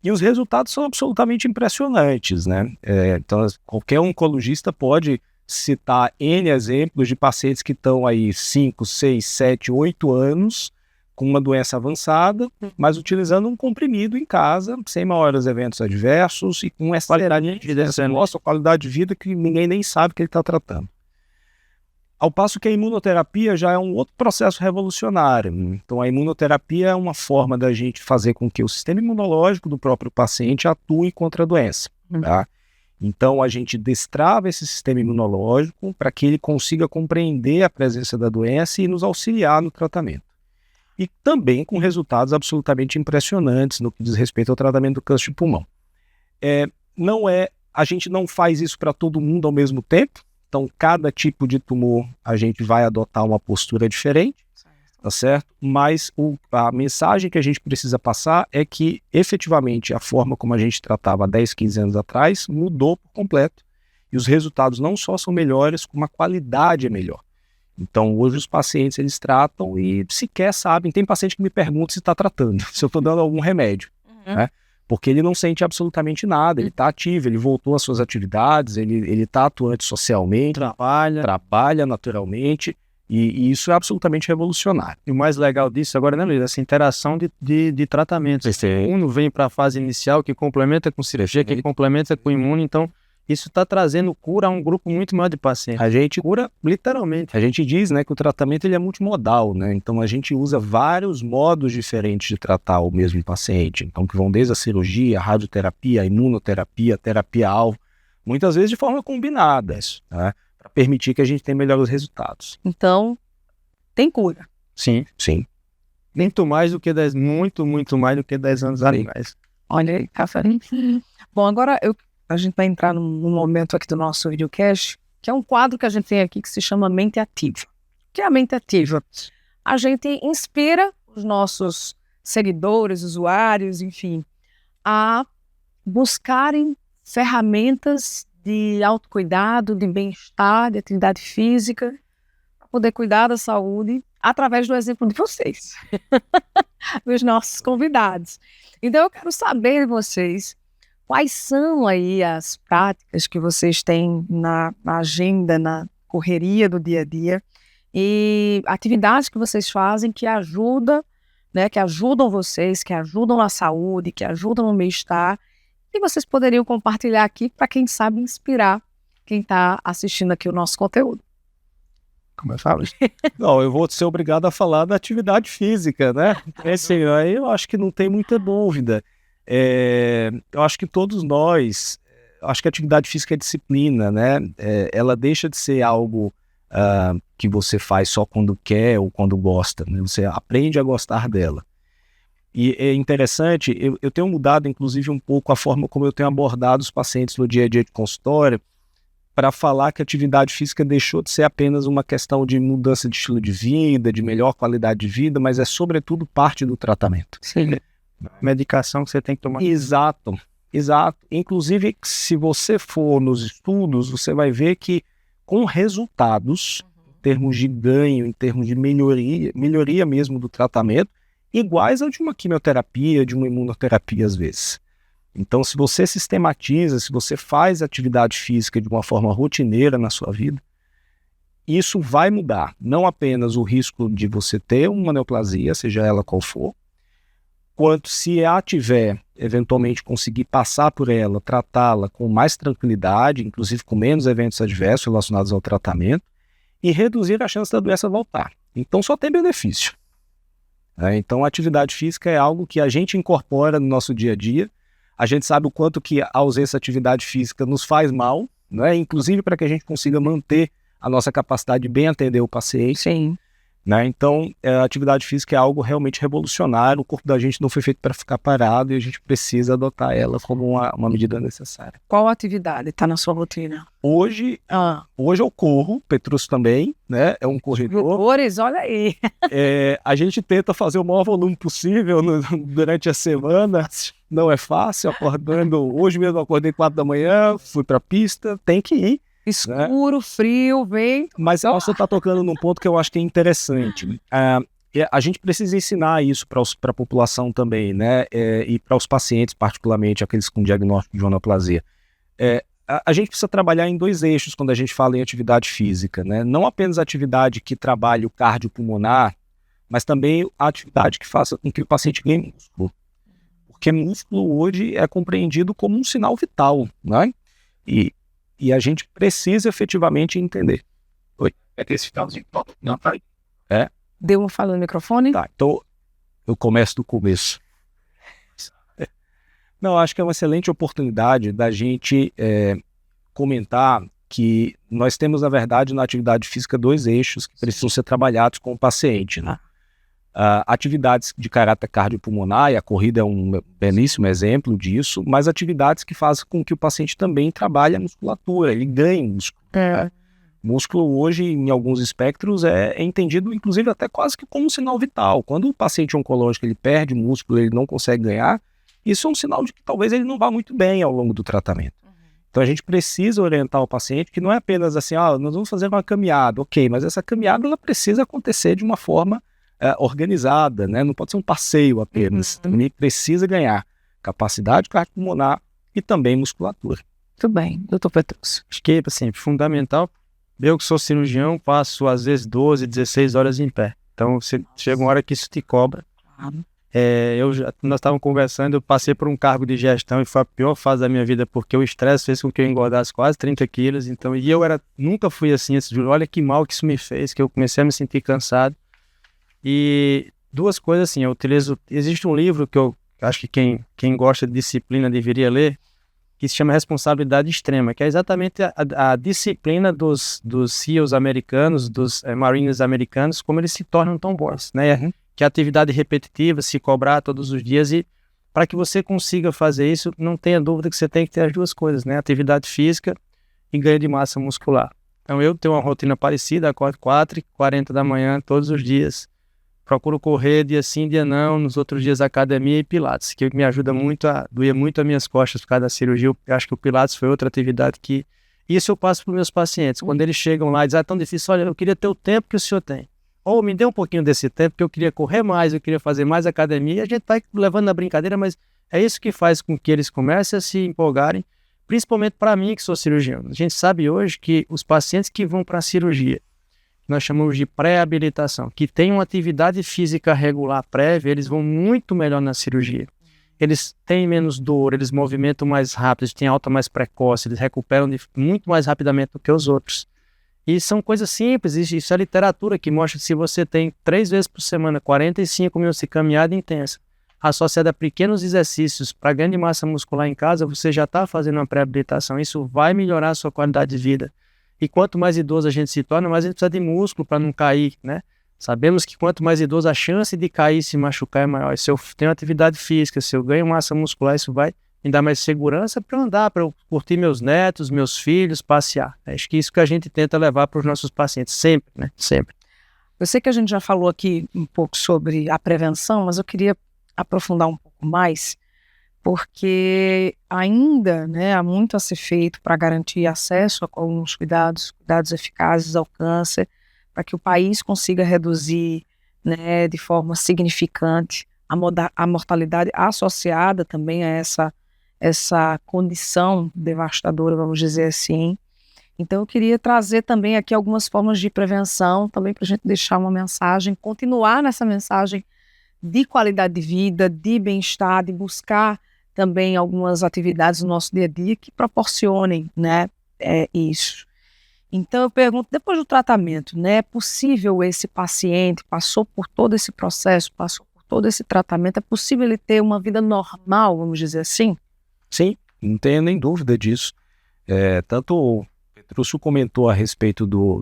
E os resultados são absolutamente impressionantes, né? Então, qualquer oncologista pode citar N exemplos de pacientes que estão aí 5, 6, 7, 8 anos com uma doença avançada, mas utilizando um comprimido em casa, sem maiores eventos adversos e com essa qualidade de vida, qualidade de vida que ninguém nem sabe que ele está tratando. Ao passo que a imunoterapia já é um outro processo revolucionário. Então, a imunoterapia é uma forma da gente fazer com que o sistema imunológico do próprio paciente atue contra a doença. Tá? Então, a gente destrava esse sistema imunológico para que ele consiga compreender a presença da doença e nos auxiliar no tratamento. E também com resultados absolutamente impressionantes no que diz respeito ao tratamento do câncer de pulmão. A gente não faz isso para todo mundo ao mesmo tempo, então cada tipo de tumor a gente vai adotar uma postura diferente, tá certo? Mas a mensagem que a gente precisa passar é que efetivamente a forma como a gente tratava há 10, 15 anos atrás mudou por completo. E os resultados não só são melhores, como a qualidade é melhor. Então, hoje os pacientes, eles tratam e sequer sabem. Tem paciente que me pergunta se está tratando, se eu estou dando algum remédio, né? Porque ele não sente absolutamente nada, ele está ativo, ele voltou às suas atividades, ele está atuante socialmente, trabalha naturalmente, e isso é absolutamente revolucionário. E o mais legal disso agora, né, Luiz? Essa interação de tratamentos. Um vem para a fase inicial, que complementa com cirurgia, que complementa com imune, então isso está trazendo cura a um grupo muito maior de pacientes. A gente cura literalmente. A gente diz, né, que o tratamento ele é multimodal, né? Então a gente usa vários modos diferentes de tratar o mesmo paciente. Então que vão desde a cirurgia, a radioterapia, a imunoterapia, a terapia-alvo, muitas vezes de forma combinada, né? Para permitir que a gente tenha melhores resultados. Então, tem cura. Sim. Muito mais do que 10 anos atrás. Olha aí, Cafarine. Bom, agora a gente vai entrar num momento aqui do nosso videocast, que é um quadro que a gente tem aqui que se chama Mente Ativa. O que é a Mente Ativa? A gente inspira os nossos seguidores, usuários, enfim, a buscarem ferramentas de autocuidado, de bem-estar, de atividade física, para poder cuidar da saúde através do exemplo de vocês, dos nossos convidados. Então eu quero saber de vocês quais são aí as práticas que vocês têm na agenda, na correria do dia a dia e atividades que vocês fazem que ajudam, né, que ajudam vocês, que ajudam na saúde, que ajudam no bem-estar e vocês poderiam compartilhar aqui para quem sabe inspirar quem está assistindo aqui o nosso conteúdo. Como eu falo? Não, eu vou ser obrigado a falar da atividade física, né? Esse aí eu acho que não tem muita dúvida. Eu acho que todos nós, acho que a atividade física é disciplina, né? Ela deixa de ser algo que você faz só quando quer ou quando gosta, né? Você aprende a gostar dela. E é interessante, eu tenho mudado inclusive um pouco a forma como eu tenho abordado os pacientes no dia a dia de consultório, para falar que a atividade física deixou de ser apenas uma questão de mudança de estilo de vida, de melhor qualidade de vida, mas é sobretudo parte do tratamento. Sim. Medicação que você tem que tomar. Exato. Inclusive, se você for nos estudos, você vai ver que com resultados, em termos de ganho, em termos de melhoria mesmo do tratamento, iguais ao de uma quimioterapia, de uma imunoterapia às vezes. Então, se você sistematiza, se você faz atividade física de uma forma rotineira na sua vida, isso vai mudar não apenas o risco de você ter uma neoplasia, seja ela qual for, quanto se a tiver, eventualmente conseguir passar por ela, tratá-la com mais tranquilidade, inclusive com menos eventos adversos relacionados ao tratamento, e reduzir a chance da doença voltar. Então, só tem benefício. Então, a atividade física é algo que a gente incorpora no nosso dia a dia. A gente sabe o quanto que a ausência de atividade física nos faz mal, né? Inclusive para que a gente consiga manter a nossa capacidade de bem atender o paciente. Sim. né? Então, a atividade física é algo realmente revolucionário. O corpo da gente não foi feito para ficar parado e a gente precisa adotar ela como uma medida necessária. Qual atividade está na sua rotina? Hoje eu corro, Petrus também, né? É um corredor. Corredores, olha aí. A gente tenta fazer o maior volume possível durante a semana. Não é fácil, hoje mesmo eu acordei 4 da manhã, fui para a pista, tem que ir. Escuro, frio, vento. Mas você está tocando num ponto que eu acho que é interessante. A gente precisa ensinar isso para a população também, né? E para os pacientes, particularmente aqueles com diagnóstico de jonoplasia. A gente precisa trabalhar em 2 eixos quando a gente fala em atividade física, né? Não apenas a atividade que trabalhe o cardiopulmonar, mas também a atividade que faça com que o paciente ganhe músculo. Porque músculo hoje é compreendido como um sinal vital, né? E a gente precisa efetivamente entender. Oi? Esse finalzinho. Não, tá aí. Deu uma fala no microfone? Tá, então eu começo do começo. Não, acho que é uma excelente oportunidade da gente comentar que nós temos, na verdade, na atividade física 2 eixos que precisam ser trabalhados com o paciente, né? Atividades de caráter cardiopulmonar, e a corrida é um belíssimo exemplo disso, mas atividades que fazem com que o paciente também trabalhe a musculatura, ele ganhe músculo. Né? Músculo hoje, em alguns espectros, é entendido inclusive até quase que como um sinal vital. Quando o paciente oncológico ele perde músculo, ele não consegue ganhar, isso é um sinal de que talvez ele não vá muito bem ao longo do tratamento. Então a gente precisa orientar o paciente que não é apenas assim, nós vamos fazer uma caminhada, ok, mas essa caminhada ela precisa acontecer de uma forma organizada, né? Não pode ser um passeio apenas. Ele precisa ganhar capacidade cardiopulmonar e também musculatura. Muito bem, doutor Petrus. Acho que, assim, fundamental. Eu que sou cirurgião, passo às vezes 12, 16 horas em pé. Então, chega uma hora que isso te cobra. Claro. Nós estávamos conversando, eu passei por um cargo de gestão e foi a pior fase da minha vida, porque o estresse fez com que eu engordasse quase 30 quilos. Então, nunca fui assim, olha que mal que isso me fez, que eu comecei a me sentir cansado. E 2 coisas assim, existe um livro que eu acho que quem gosta de disciplina deveria ler, que se chama Responsabilidade Extrema, que é exatamente a disciplina dos SEALs americanos, dos Marines americanos, como eles se tornam tão bons, né? Que é atividade repetitiva, se cobrar todos os dias, e para que você consiga fazer isso, não tenha dúvida que você tem que ter as 2 coisas, né? Atividade física e ganho de massa muscular. Então eu tenho uma rotina parecida, acordo 4h40 da manhã todos os dias, procuro correr dia sim, dia não, nos outros dias academia e pilates, que me ajuda muito doer muito as minhas costas por causa da cirurgia. Eu acho que o pilates foi outra atividade que... Isso eu passo para os meus pacientes. Quando eles chegam lá e dizem, tão difícil, olha, eu queria ter o tempo que o senhor tem. Ou me dê um pouquinho desse tempo, que eu queria correr mais, eu queria fazer mais academia, e a gente vai levando na brincadeira, mas é isso que faz com que eles comecem a se empolgarem, principalmente para mim que sou cirurgião. A gente sabe hoje que os pacientes que vão para a cirurgia, nós chamamos de pré-habilitação, que tem uma atividade física regular prévia, eles vão muito melhor na cirurgia. Eles têm menos dor, eles movimentam mais rápido, eles têm alta mais precoce, eles recuperam muito mais rapidamente do que os outros. E são coisas simples, isso é literatura que mostra que se você tem 3 vezes por semana, 45 minutos de caminhada intensa, associada a pequenos exercícios para ganho de massa muscular em casa, você já está fazendo uma pré-habilitação. Isso vai melhorar a sua qualidade de vida. E quanto mais idoso a gente se torna, mais a gente precisa de músculo para não cair, né? Sabemos que quanto mais idoso, a chance de cair e se machucar é maior. Se eu tenho atividade física, se eu ganho massa muscular, isso vai me dar mais segurança para eu andar, para eu curtir meus netos, meus filhos, passear. Acho que isso que a gente tenta levar para os nossos pacientes, sempre, né? Sempre. Eu sei que a gente já falou aqui um pouco sobre a prevenção, mas eu queria aprofundar um pouco mais, porque ainda, né, há muito a ser feito para garantir acesso a alguns cuidados eficazes ao câncer, para que o país consiga reduzir, né, de forma significante a mortalidade associada também a essa condição devastadora, vamos dizer assim. Então eu queria trazer também aqui algumas formas de prevenção, também para a gente deixar uma mensagem, continuar nessa mensagem de qualidade de vida, de bem-estar, de buscar também algumas atividades no nosso dia a dia que proporcionem, né, isso. Então eu pergunto, depois do tratamento, né, é possível esse paciente, passou por todo esse processo, passou por todo esse tratamento, é possível ele ter uma vida normal, vamos dizer assim? Sim, não tenho nem dúvida disso. Tanto o Petrúcio comentou a respeito dos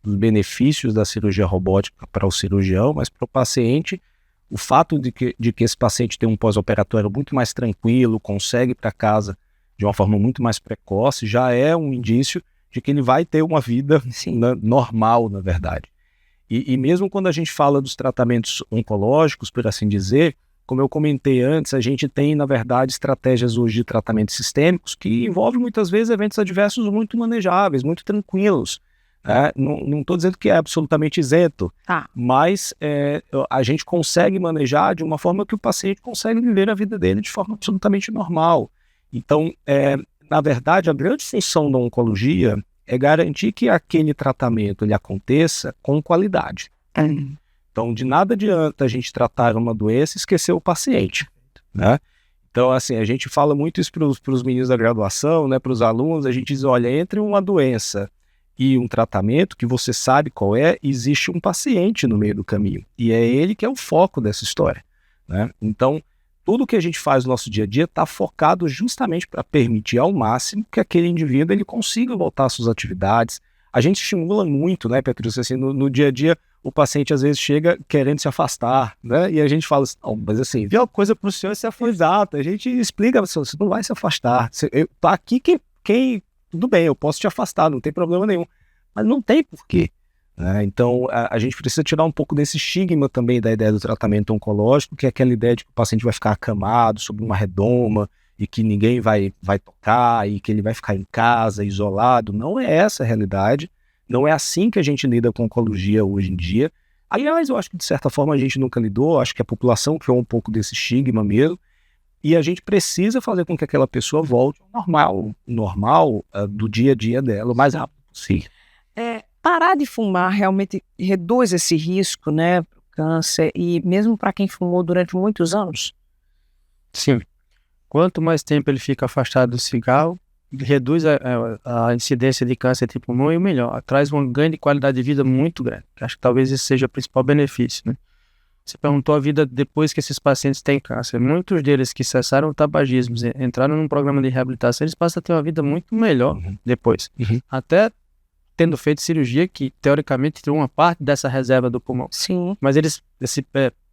benefícios da cirurgia robótica para o cirurgião, mas para o paciente, o fato de que esse paciente tem um pós-operatório muito mais tranquilo, consegue ir para casa de uma forma muito mais precoce, já é um indício de que ele vai ter uma vida normal, na verdade. E mesmo quando a gente fala dos tratamentos oncológicos, por assim dizer, como eu comentei antes, a gente tem, na verdade, estratégias hoje de tratamentos sistêmicos que envolvem muitas vezes eventos adversos muito manejáveis, muito tranquilos. Não estou dizendo que é absolutamente isento, mas a gente consegue manejar de uma forma que o paciente consegue viver a vida dele de forma absolutamente normal. Então, na verdade, a grande função da oncologia é garantir que aquele tratamento ele aconteça com qualidade. Então, de nada adianta a gente tratar uma doença e esquecer o paciente, né? Então, assim, a gente fala muito isso para os meninos da graduação, né, para os alunos, a gente diz, olha, entre uma doença e um tratamento que você sabe qual é, existe um paciente no meio do caminho, e é ele que é o foco dessa história, né? Então, tudo que a gente faz no nosso dia a dia está focado justamente para permitir ao máximo que aquele indivíduo ele consiga voltar às suas atividades. A gente estimula muito, né, Petrúcio, assim, no dia a dia, o paciente às vezes chega querendo se afastar, né? E a gente fala assim, não, mas assim, viu, a coisa para o senhor se afastar. A gente explica, você não vai se afastar. Tá aqui tudo bem, eu posso te afastar, não tem problema nenhum. Mas não tem porquê, né? Então, a gente precisa tirar um pouco desse estigma também da ideia do tratamento oncológico, que é aquela ideia de que o paciente vai ficar acamado sobre uma redoma e que ninguém vai tocar e que ele vai ficar em casa, isolado. Não é essa a realidade. Não é assim que a gente lida com oncologia hoje em dia. Aliás, eu acho que de certa forma a gente nunca lidou, acho que a população criou um pouco desse estigma mesmo, e a gente precisa fazer com que aquela pessoa volte ao normal do dia a dia dela, o mais rápido possível. Parar de fumar realmente reduz esse risco, né, para o câncer, e mesmo para quem fumou durante muitos anos? Sim. Quanto mais tempo ele fica afastado do cigarro, reduz a incidência de câncer de pulmão e o melhor, traz um ganho de qualidade de vida muito grande. Acho que talvez esse seja o principal benefício, né? Você perguntou a vida depois que esses pacientes têm câncer. Muitos deles que cessaram o tabagismo, entraram num programa de reabilitação, eles passam a ter uma vida muito melhor depois. Até tendo feito cirurgia que, teoricamente, tirou uma parte dessa reserva do pulmão. Sim. Mas eles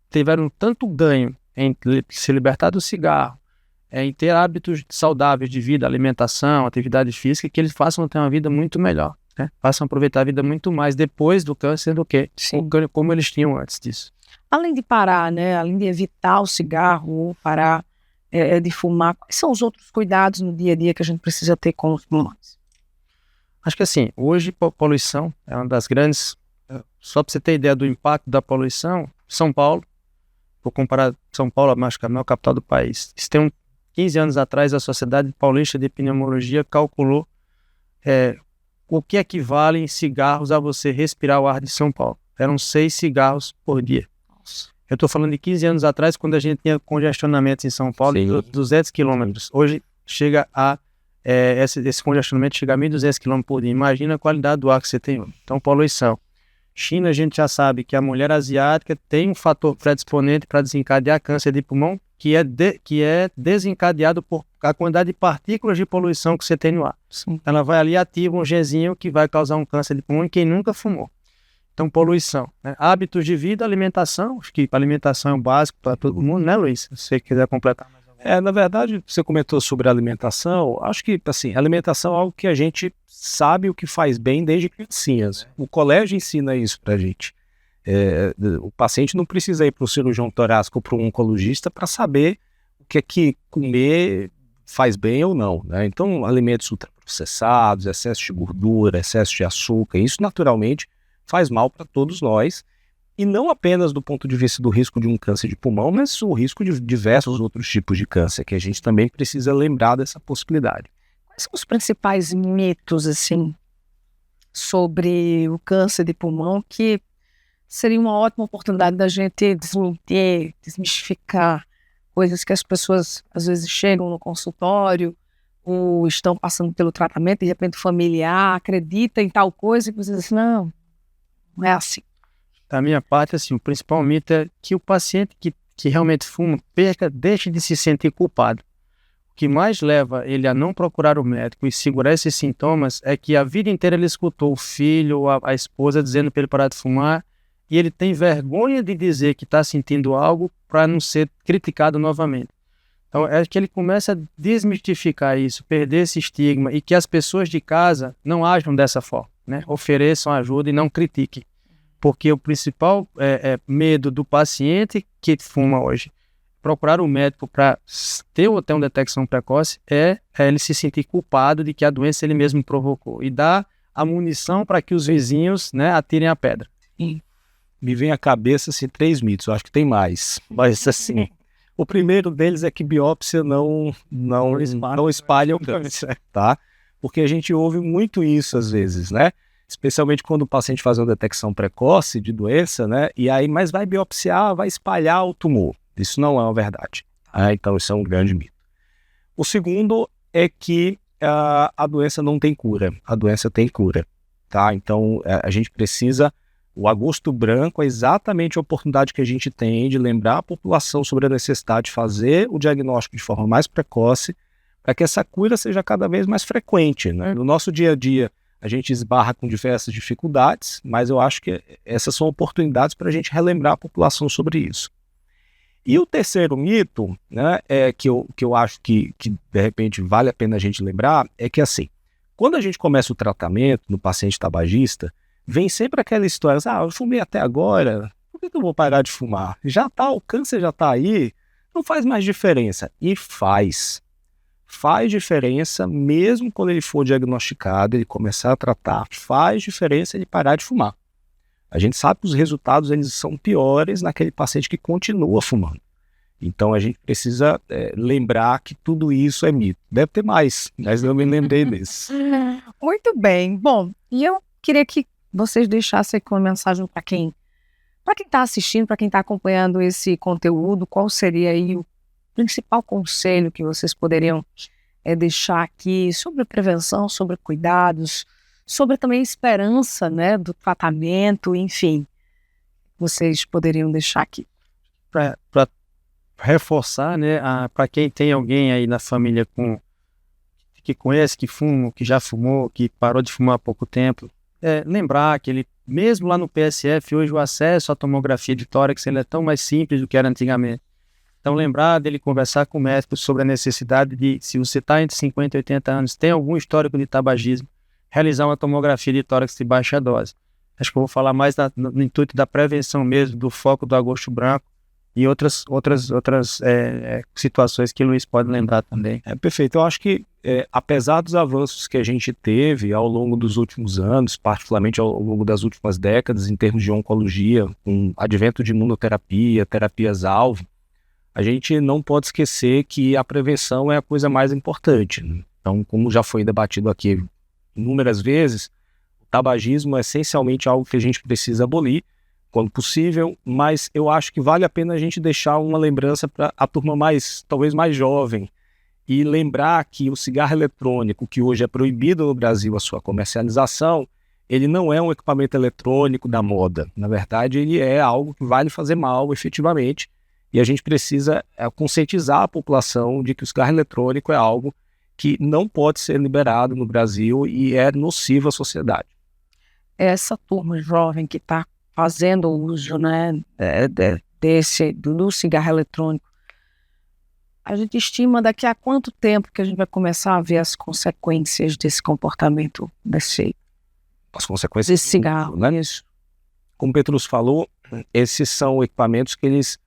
tiveram tanto ganho em se libertar do cigarro, em ter hábitos saudáveis de vida, alimentação, atividade física, que eles façam ter uma vida muito melhor, né? Façam aproveitar a vida muito mais depois do câncer do que como eles tinham antes disso. Além de parar, né, além de evitar o cigarro ou parar de fumar, quais são os outros cuidados no dia a dia que a gente precisa ter com os pulmões? Acho que assim, hoje poluição é uma das grandes... Só para você ter ideia do impacto da poluição, São Paulo, vou comparar São Paulo, acho que é a maior capital do país, isso tem 15 anos atrás, a Sociedade Paulista de Pneumologia calculou o que equivale em cigarros a você respirar o ar de São Paulo. Eram 6 cigarros por dia. Nossa. Eu estou falando de 15 anos atrás, quando a gente tinha congestionamento em São Paulo de 200 quilômetros. Hoje chega esse congestionamento chega a 1.200 quilômetros por dia. Imagina a qualidade do ar que você tem hoje. Então, poluição. China, a gente já sabe que a mulher asiática tem um fator predisponente para desencadear câncer de pulmão, que é desencadeado por a quantidade de partículas de poluição que você tem no ar. Sim. Ela vai ali e ativa um genzinho que vai causar um câncer de pulmão em quem nunca fumou. Então, poluição, né? Hábitos de vida, alimentação, acho que alimentação é o básico para todo mundo, né, Luiz? Se você quiser completar mais alguma. Na verdade, você comentou sobre a alimentação, acho que, assim, alimentação é algo que a gente sabe o que faz bem desde criancinhas. O colégio ensina isso pra gente. O paciente não precisa ir para o cirurgião torácico ou para um oncologista para saber o que é que comer faz bem ou não, né? Então, alimentos ultraprocessados, excesso de gordura, excesso de açúcar, isso naturalmente faz mal para todos nós, e não apenas do ponto de vista do risco de um câncer de pulmão, mas o risco de diversos outros tipos de câncer, que a gente também precisa lembrar dessa possibilidade. Quais são os principais mitos, assim, sobre o câncer de pulmão que seria uma ótima oportunidade da gente desmentir, desmistificar coisas que as pessoas às vezes chegam no consultório ou estão passando pelo tratamento, de repente familiar, acredita em tal coisa e você diz assim, não é assim. Da minha parte, assim, o principal mito é que o paciente que realmente fuma, deixe de se sentir culpado. o que mais leva ele a não procurar o médico e segurar esses sintomas é que a vida inteira ele escutou o filho ou a esposa dizendo para ele parar de fumar e ele tem vergonha de dizer que está sentindo algo para não ser criticado novamente. Então é que ele começa a desmistificar isso, perder esse estigma e que as pessoas de casa não ajam dessa forma, né? Ofereçam ajuda e não critiquem. Porque o principal medo do paciente que fuma hoje, procurar um médico para ter uma detecção precoce, é ele se sentir culpado de que a doença ele mesmo provocou e dar a munição para que os vizinhos, né, atirem a pedra. Me vem à cabeça assim, 3 mitos, eu acho que tem mais, mas assim, o primeiro deles é que biópsia não espalha o câncer, tá? Porque a gente ouve muito isso às vezes, né? Especialmente quando o paciente faz uma detecção precoce de doença, né? E aí, mas vai biopsiar, vai espalhar o tumor. Isso não é uma verdade. Então, isso é um grande mito. O segundo é que a doença não tem cura. A doença tem cura, tá? Então, a gente precisa... O agosto branco é exatamente a oportunidade que a gente tem de lembrar a população sobre a necessidade de fazer o diagnóstico de forma mais precoce para que essa cura seja cada vez mais frequente, né? No nosso dia a dia, a gente esbarra com diversas dificuldades, mas eu acho que essas são oportunidades para a gente relembrar a população sobre isso. E o terceiro mito, né, que eu acho que de repente vale a pena a gente lembrar, é que assim, quando a gente começa o tratamento no paciente tabagista, vem sempre aquela história, eu fumei até agora, por que eu vou parar de fumar? O câncer já está aí, não faz mais diferença. E faz diferença mesmo quando ele for diagnosticado, ele começar a tratar, faz diferença ele parar de fumar. A gente sabe que os resultados eles são piores naquele paciente que continua fumando. Então a gente precisa lembrar que tudo isso é mito. Deve ter mais, mas eu me lembrei desse. Muito bem. Bom, e eu queria que vocês deixassem aqui uma mensagem para quem está assistindo, para quem está acompanhando esse conteúdo, qual seria aí o principal conselho que vocês poderiam deixar aqui sobre prevenção, sobre cuidados, sobre também esperança, né, do tratamento, enfim, vocês poderiam deixar aqui. Para reforçar, né, para quem tem alguém aí na família que conhece, que fuma, que já fumou, que parou de fumar há pouco tempo, lembrar que ele, mesmo lá no PSF, hoje o acesso à tomografia de tórax ele é tão mais simples do que era antigamente. Então lembrar dele conversar com o médico sobre a necessidade de, se você está entre 50 e 80 anos, tem algum histórico de tabagismo, realizar uma tomografia de tórax de baixa dose. Acho que eu vou falar mais no intuito da prevenção mesmo, do foco do agosto branco e outras situações que o Luiz pode lembrar também. Perfeito. Eu acho que, apesar dos avanços que a gente teve ao longo dos últimos anos, particularmente ao longo das últimas décadas, em termos de oncologia, com advento de imunoterapia, terapias-alvo, a gente não pode esquecer que a prevenção é a coisa mais importante, né? Então, como já foi debatido aqui inúmeras vezes, o tabagismo é essencialmente algo que a gente precisa abolir quando possível, mas eu acho que vale a pena a gente deixar uma lembrança para a turma talvez mais jovem, e lembrar que o cigarro eletrônico, que hoje é proibido no Brasil a sua comercialização, ele não é um equipamento eletrônico da moda. Na verdade, ele é algo que vai lhe fazer mal efetivamente, e a gente precisa conscientizar a população de que o cigarro eletrônico é algo que não pode ser liberado no Brasil e é nocivo à sociedade. Essa turma jovem que está fazendo uso, né, do cigarro eletrônico, a gente estima daqui a quanto tempo que a gente vai começar a ver as consequências desse comportamento as consequências desse cigarro, né? Isso. Como o Petrus falou, esses são equipamentos que eles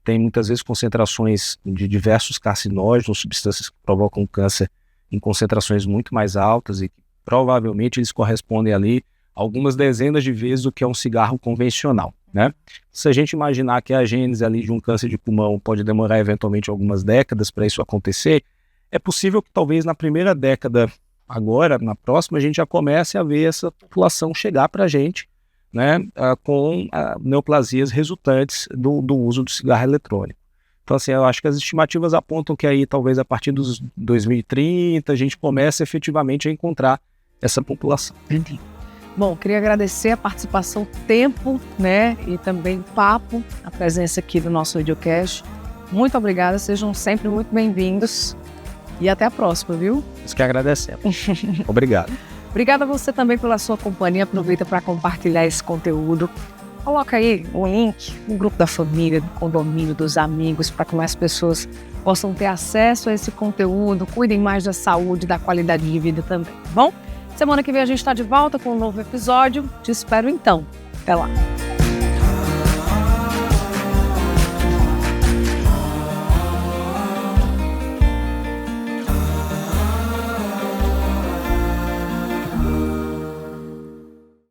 têm muitas vezes concentrações de diversos carcinógenos, substâncias que provocam câncer em concentrações muito mais altas e que provavelmente eles correspondem ali algumas dezenas de vezes do que é um cigarro convencional, né? Se a gente imaginar que a gênese ali de um câncer de pulmão pode demorar eventualmente algumas décadas para isso acontecer, é possível que talvez na primeira década, agora, na próxima, a gente já comece a ver essa população chegar para a gente, né, com neoplasias resultantes do uso do cigarro eletrônico. Então, assim, eu acho que as estimativas apontam que aí, talvez a partir dos 2030, a gente comece efetivamente a encontrar essa população. Bom, queria agradecer a participação, o tempo, né, e também o papo, a presença aqui do nosso videocast. Muito obrigada, sejam sempre muito bem-vindos. E até a próxima, viu? Nós que agradecemos. Obrigado. Obrigada a você também pela sua companhia. Aproveita para compartilhar esse conteúdo. Coloca aí o link no grupo da família, do condomínio, dos amigos, para que mais pessoas possam ter acesso a esse conteúdo. Cuidem mais da saúde e da qualidade de vida também, tá bom? Semana que vem a gente está de volta com um novo episódio. Te espero então. Até lá.